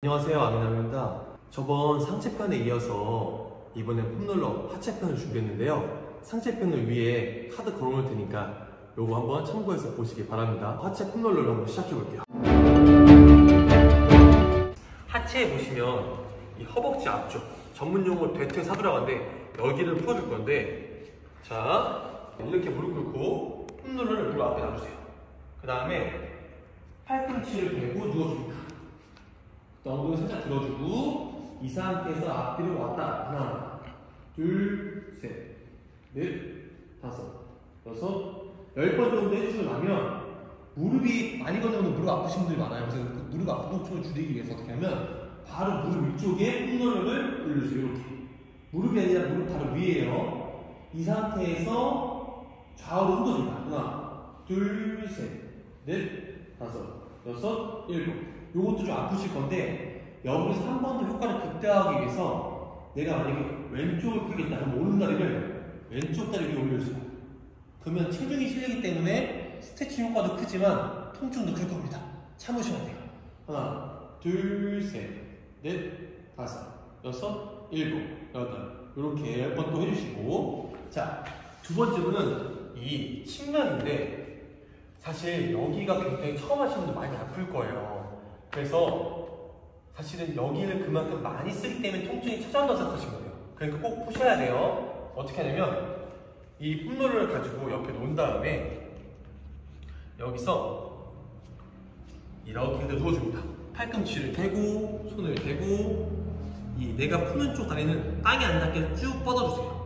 안녕하세요, 아미남입니다. 저번 상체편에 이어서 이번엔 폼롤러 하체편을 준비했는데요. 상체편을 위에 카드 걸어놓을 테니까 요거 한번 참고해서 보시기 바랍니다. 하체 폼롤러를 한번 시작해 볼게요. 하체에 보시면 이 허벅지 앞쪽 전문용어로 대퇴사두라고하는데 여기를 풀어줄 건데, 자 이렇게 무릎 꿇고 폼롤러를 무릎 앞에 놔주세요. 그 다음에 팔꿈치를 대고 누워줍니다. 엉덩이 살짝 들어주고 이 상태에서 앞뒤로 왔다. 하나, 둘, 셋, 넷, 다섯, 여섯, 10번 정도 해주시고 나면 무릎이 많이 걷는 무릎 아프신 분들이 많아요. 그래서 그 무릎 아픈 통증을 줄이기 위해서 어떻게 하면 바로 무릎 위쪽에 폼롤러를 올려주세요. 이렇게 무릎이 아니라 무릎 바로 위에요. 이 상태에서 좌우로 흔들어줍니다. 하나, 둘, 셋, 넷, 다섯, 여섯, 일곱. 요것도 좀 아프실 건데 여기서 한 번 더 효과를 극대화하기 위해서 내가 만약에 왼쪽을 풀겠다 그럼 오른다리를 왼쪽 다리 위에 올려주세요. 그러면 체중이 실리기 때문에 스트레칭 효과도 크지만 통증도 클 겁니다. 참으셔야 돼요. 하나, 둘, 셋, 넷, 다섯, 여섯, 일곱, 여덟. 이렇게 10번 또 해주시고, 자, 두 번째 분은 이 측면인데 사실 여기가 굉장히 처음 하시는 분들 많이 아플 거예요. 그래서 사실은 여기를 그만큼 많이 쓰기 때문에 통증이 찾아온다고 생각하시면 돼요. 그러니까 꼭 푸셔야 돼요. 어떻게 하냐면 이 폼롤러를 가지고 옆에 놓은 다음에 여기서 이렇게 누워줍니다. 팔꿈치를 대고 손을 대고 이 내가 푸는 쪽 다리는 땅에 안 닿게 쭉 뻗어주세요.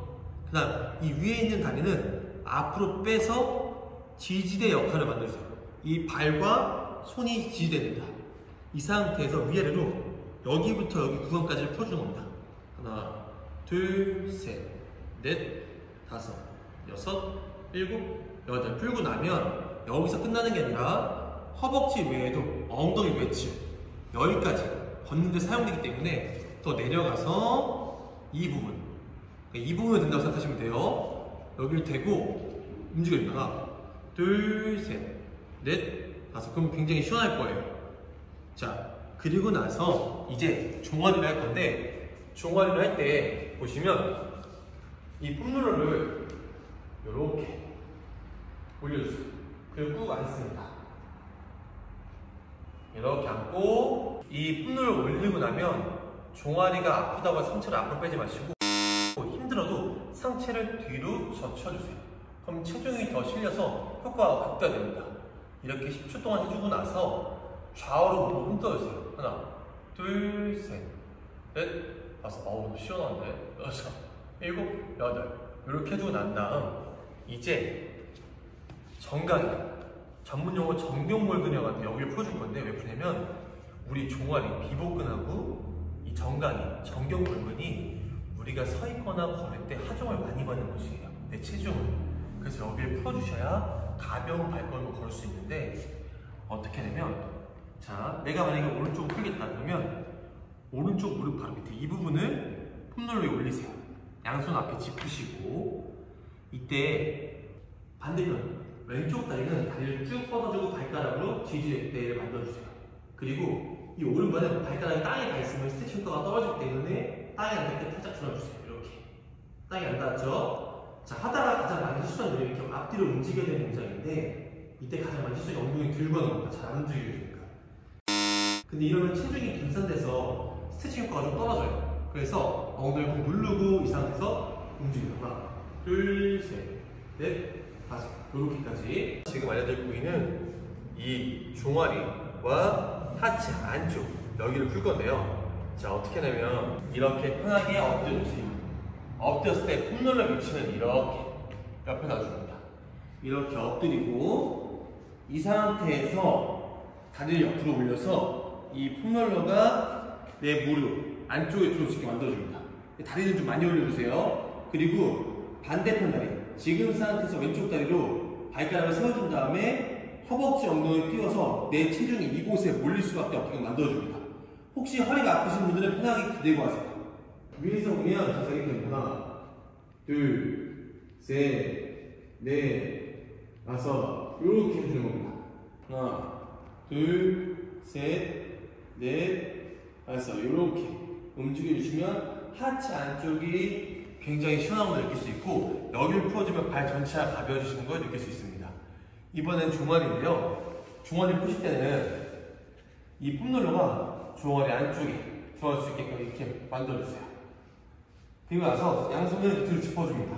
그 다음 이 위에 있는 다리는 앞으로 빼서 지지대 역할을 만들어주세요. 이 발과 손이 지지대입니다. 이 상태에서 위아래로 여기부터 여기 구간까지를 풀어주는 겁니다. 하나, 둘, 셋, 넷, 다섯, 여섯, 일곱, 여덟. 풀고 나면 여기서 끝나는 게 아니라 허벅지 외에도 엉덩이 웨치 여기까지 걷는 데 사용되기 때문에 더 내려가서 이 부분, 이 부분이 된다고 생각하시면 돼요. 여기를 대고 움직여줍니다. 하나, 둘, 셋, 넷, 다섯. 그럼 굉장히 시원할 거예요. 자, 그리고 나서 이제 종아리를 할 건데, 종아리를 할 때 보시면 이 폼롤러를 이렇게 올려주세요. 그리고 꾹 앉습니다. 이렇게 앉고 이 폼롤러를 올리고 나면 종아리가 아프다고 해서 상체를 앞으로 빼지 마시고 힘들어도 상체를 뒤로 젖혀주세요. 그럼 체중이 더 실려서 효과가 극대화됩니다. 이렇게 10초 동안 해주고 나서 좌우로 무릎 흔들어주세요. 하나, 둘, 셋, 넷, 다섯. 어우, 시원한데? 여섯, 일곱, 여덟. 이렇게 해주고 난 다음 이제 정강이, 전문용어 정경골근형한테 여기를 풀어줄 건데 왜 푸냐면 우리 종아리, 비복근하고 이 정강이, 정경골근이 우리가 서 있거나 걸을 때 하중을 많이 받는 곳이에요. 내 체중을. 그래서 여기를 풀어주셔야 가벼운 발걸음을 걸을 수 있는데 어떻게 하냐면, 자, 내가 만약에 오른쪽을 풀겠다 그러면 오른쪽 무릎 바로 밑에 이 부분을 폼롤러에 올리세요. 양손 앞에 짚으시고 이때 반대편 왼쪽 다리는 다리를 쭉 뻗어주고 발가락으로 지지대를 만들어주세요. 그리고 이 오른발은 발가락이 땅에 닿았으면 스트레칭 효과가 떨어지기 때문에 땅에 안 닿게 살짝 들어주세요. 이렇게 땅에 안 닿았죠? 자, 하다가 가장 많이 실수하는 게 이렇게 앞뒤로 움직여야 되는 동작인데 이때 가장 많이 실수하는 게 엉덩이 들고 하는 겁니다. 잘 안 움직여주니까. 근데 이러면 체중이 분산돼서 스트레칭 효과가 좀 떨어져요. 그래서 엉덩이를 누르고 이 상태에서 움직여요. 하나, 둘, 셋, 넷, 다섯. 이렇게까지. 지금 알려드릴 부위는 이 종아리와 하체 안쪽 여기를 풀 건데요. 자, 어떻게 하냐면 이렇게 편하게 엎드려 주세요. 엎드렸을 때 폼롤러 위치는 이렇게 옆에 놔줍니다. 이렇게 엎드리고 이 상태에서 다리를 옆으로 올려서 이 폼롤러가 내 무릎 안쪽에 들어올 수 있게 만들어줍니다. 다리를 좀 많이 올려주세요. 그리고 반대편 다리, 지금 상태에서 왼쪽 다리로 발가락을 세워준 다음에 허벅지 엉덩이를 띄워서 내 체중이 이곳에 몰릴 수밖에 없게 만들어줍니다. 혹시 허리가 아프신 분들은 편하게 기대고 하세요. 위에서 보면 자세히 됩니다. 하나, 둘, 셋, 넷, 다섯. 이렇게 해주는 겁니다. 하나, 둘, 셋, 넷, 그래서 이렇게 움직여주시면 하체 안쪽이 굉장히 시원함을 느낄 수 있고, 여기를 풀어주면 발 전체가 가벼워지시는 걸 느낄 수 있습니다. 이번엔 종아리인데요. 종아리 푸실 때는 이 폼롤러가 종아리 안쪽에 들어갈 수 있게끔 이렇게 만들어주세요. 그리고 나서 양손을 뒤로 짚어줍니다.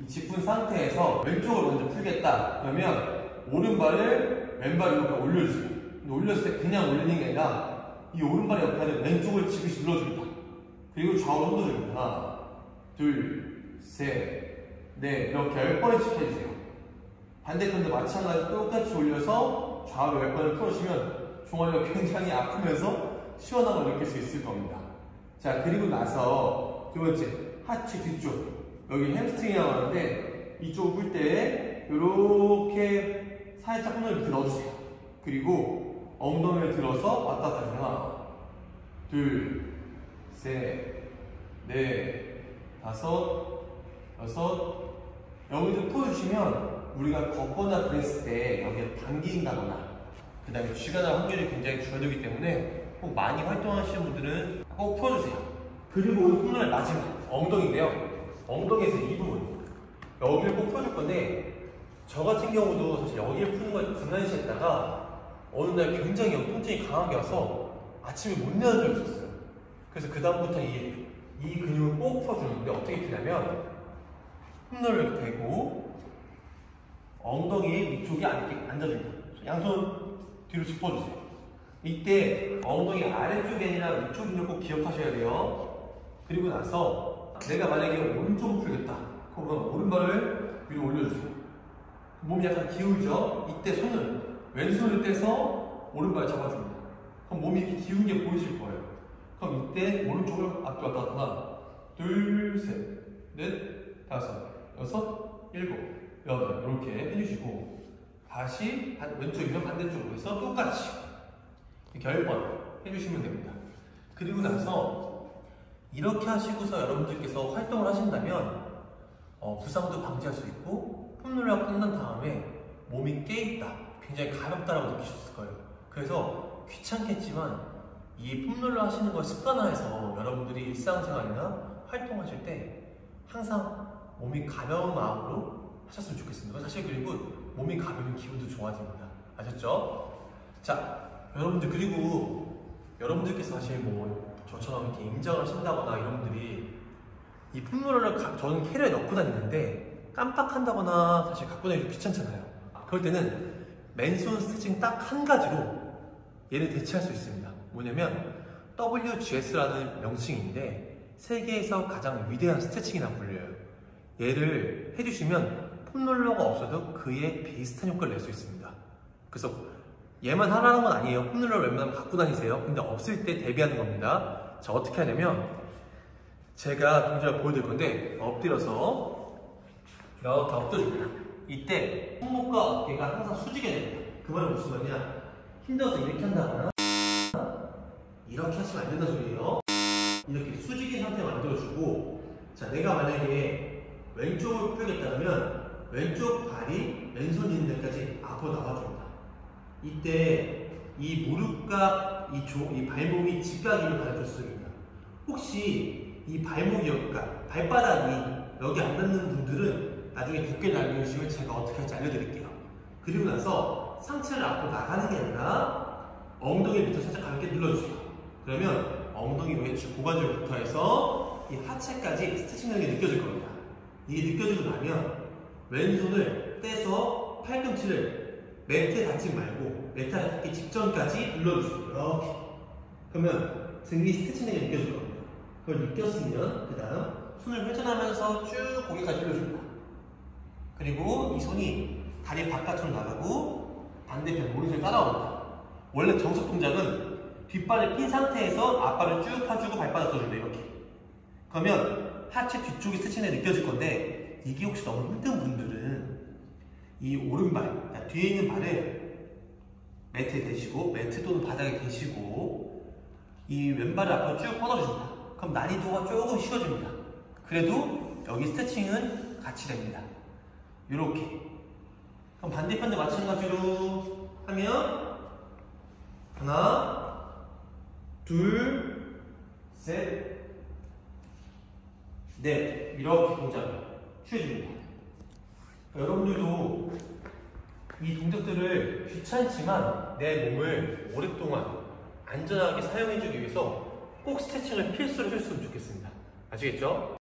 이 짚은 상태에서 왼쪽을 먼저 풀겠다 그러면 오른발을 왼발 이렇게 올려주세요. 근데 올렸을 때 그냥 올리는 게 아니라 이 오른발 옆에는 왼쪽을 지그시 눌러줍니다. 그리고 좌우로 흔들어줍니다. 하나, 둘, 셋, 넷, 이렇게 10번씩 해주세요. 반대편도 마찬가지로 똑같이 올려서 좌우로 10번을 풀어주시면 종아리가 굉장히 아프면서 시원함을 느낄 수 있을 겁니다. 자, 그리고 나서 두 번째, 하체 뒤쪽. 여기 햄스트링이라고 하는데 이쪽 풀 때 이렇게 살짝 손을 밑에 넣어주세요. 그리고 엉덩이를 들어서 왔다 갔다 해요. 하나, 둘, 셋, 넷, 다섯, 여섯. 여기를 풀어주시면 우리가 걷거나 그랬을 때 여기에 당긴다거나 그 다음에 쥐가 날 확률이 굉장히 줄어들기 때문에 꼭 많이 활동하시는 분들은 꼭 풀어주세요. 그리고 오늘 폼롤러의 마지막 엉덩이인데요. 엉덩이에서 이 부분 여기를 꼭 풀어줄 건데, 저 같은 경우도 사실 여기를 푸는 걸 등한시했다가 어느 날 굉장히 통증이 강하게 와서 아침에 못 일어난 적이 있었어요. 그래서 그 다음부터 이 근육을 꼭 풀어주는데 어떻게 푸냐면 폼롤러를 이렇게 대고 엉덩이 위쪽에 앉아줍니다. 양손 뒤로 짚어주세요. 이때 엉덩이 아래쪽이 아니라 위쪽 근육 꼭 기억하셔야 돼요. 그리고 나서 내가 만약에 오른쪽을 풀겠다 그러면 오른발을 위로 올려주세요. 몸이 약간 기울죠? 이때 손을 왼손을 떼서 오른발 잡아줍니다. 그럼 몸이 이렇게 기운 게 보이실 거예요. 그럼 이때 오른쪽을 앞으로 왔다 갔다 하나, 둘, 셋, 넷, 다섯, 여섯, 일곱, 여덟 이렇게 해주시고, 다시 왼쪽이면 반대쪽으로 해서 똑같이 이렇게 10번 해주시면 됩니다. 그리고 나서 이렇게 하시고서 여러분들께서 활동을 하신다면 부상도 방지할 수 있고, 폼롤러가 끝난 다음에 몸이 깨있다, 굉장히 가볍다라고 느끼실 수 있을 거예요. 그래서 귀찮겠지만 이 폼롤러 하시는 걸 습관화해서 여러분들이 일상생활이나 활동하실 때 항상 몸이 가벼운 마음으로 하셨으면 좋겠습니다. 사실 그리고 몸이 가벼우면 기분도 좋아집니다. 아셨죠? 자, 여러분들, 그리고 여러분들께서 사실 뭐 저처럼 이렇게 임장을 하신다거나 이런 분들이 이 폼롤러를 저는 캐리어에 넣고 다니는데 깜빡한다거나 사실 갖고 다니기 귀찮잖아요. 그럴 때는 맨손 스트레칭 딱 한 가지로 얘를 대체할 수 있습니다. 뭐냐면 WGS라는 명칭인데 세계에서 가장 위대한 스트레칭이라고 불려요. 얘를 해주시면 폼롤러가 없어도 그에 비슷한 효과를 낼 수 있습니다. 그래서 얘만 하라는 건 아니에요. 폼롤러를 웬만하면 갖고 다니세요. 근데 없을 때 대비하는 겁니다. 자, 어떻게 하냐면 제가 동작을 보여드릴 건데 엎드려서 이렇게 엎드려줍니다. 이때 손목과 어깨가 항상 수직해야 됩니다. 그 말은 무슨 말이냐, 힘들어서 이렇게 한다거나 이렇게 하시면 안 된다는 소리예요. 이렇게 수직인 상태 만들어주고, 자, 내가 만약에 왼쪽을 풀겠다면 왼쪽 발이 왼손 있는 데까지 앞으로 나와줍니다. 이때 이 무릎과 이 발목이 직각이면 가장 좋습니다. 혹시 이 발목이 그러니까 발바닥이 여기 안 닿는 분들은 나중에 두께를 알려주시면 제가 어떻게 할지 알려드릴게요. 그리고 나서 상체를 앞으로 나가는 게 아니라 엉덩이 밑에 살짝 가볍게 눌러주세요. 그러면 엉덩이 외측 고관절부터 해서 이 하체까지 스트레칭하는 게 느껴질 겁니다. 이게 느껴지고 나면 왼손을 떼서 팔꿈치를 매트에 닿지 말고 매트에 닿기 직전까지 눌러주세요. 이렇게. 그러면 등이 스트레칭하는 게 느껴질 겁니다. 그걸 느꼈으면 그 다음 손을 회전하면서 쭉 고개까지 올려줍니다. 그리고 이 손이 다리 바깥으로 나가고 반대편 오른손에 따라옵니다. 원래 정석 동작은 뒷발을 핀 상태에서 앞발을 쭉 펴주고 발바닥 떠줍니다. 이렇게. 그러면 하체 뒤쪽이 스트레칭이 느껴질 건데, 이게 혹시 너무 힘든 분들은 이 오른발, 그러니까 뒤에 있는 발을 매트에 대시고, 매트 또는 바닥에 대시고 이 왼발을 앞으로 쭉 뻗어줍니다. 그럼 난이도가 조금 쉬워집니다. 그래도 여기 스트레칭은 같이 됩니다. 이렇게. 그럼 반대편도 마찬가지로 하면 하나, 둘, 셋, 넷. 이렇게 동작을 취해줍니다. 여러분들도 이 동작들을 귀찮지만 내 몸을 오랫동안 안전하게 사용해주기 위해서 꼭 스트레칭을 필수로 해줬으면 좋겠습니다. 아시겠죠?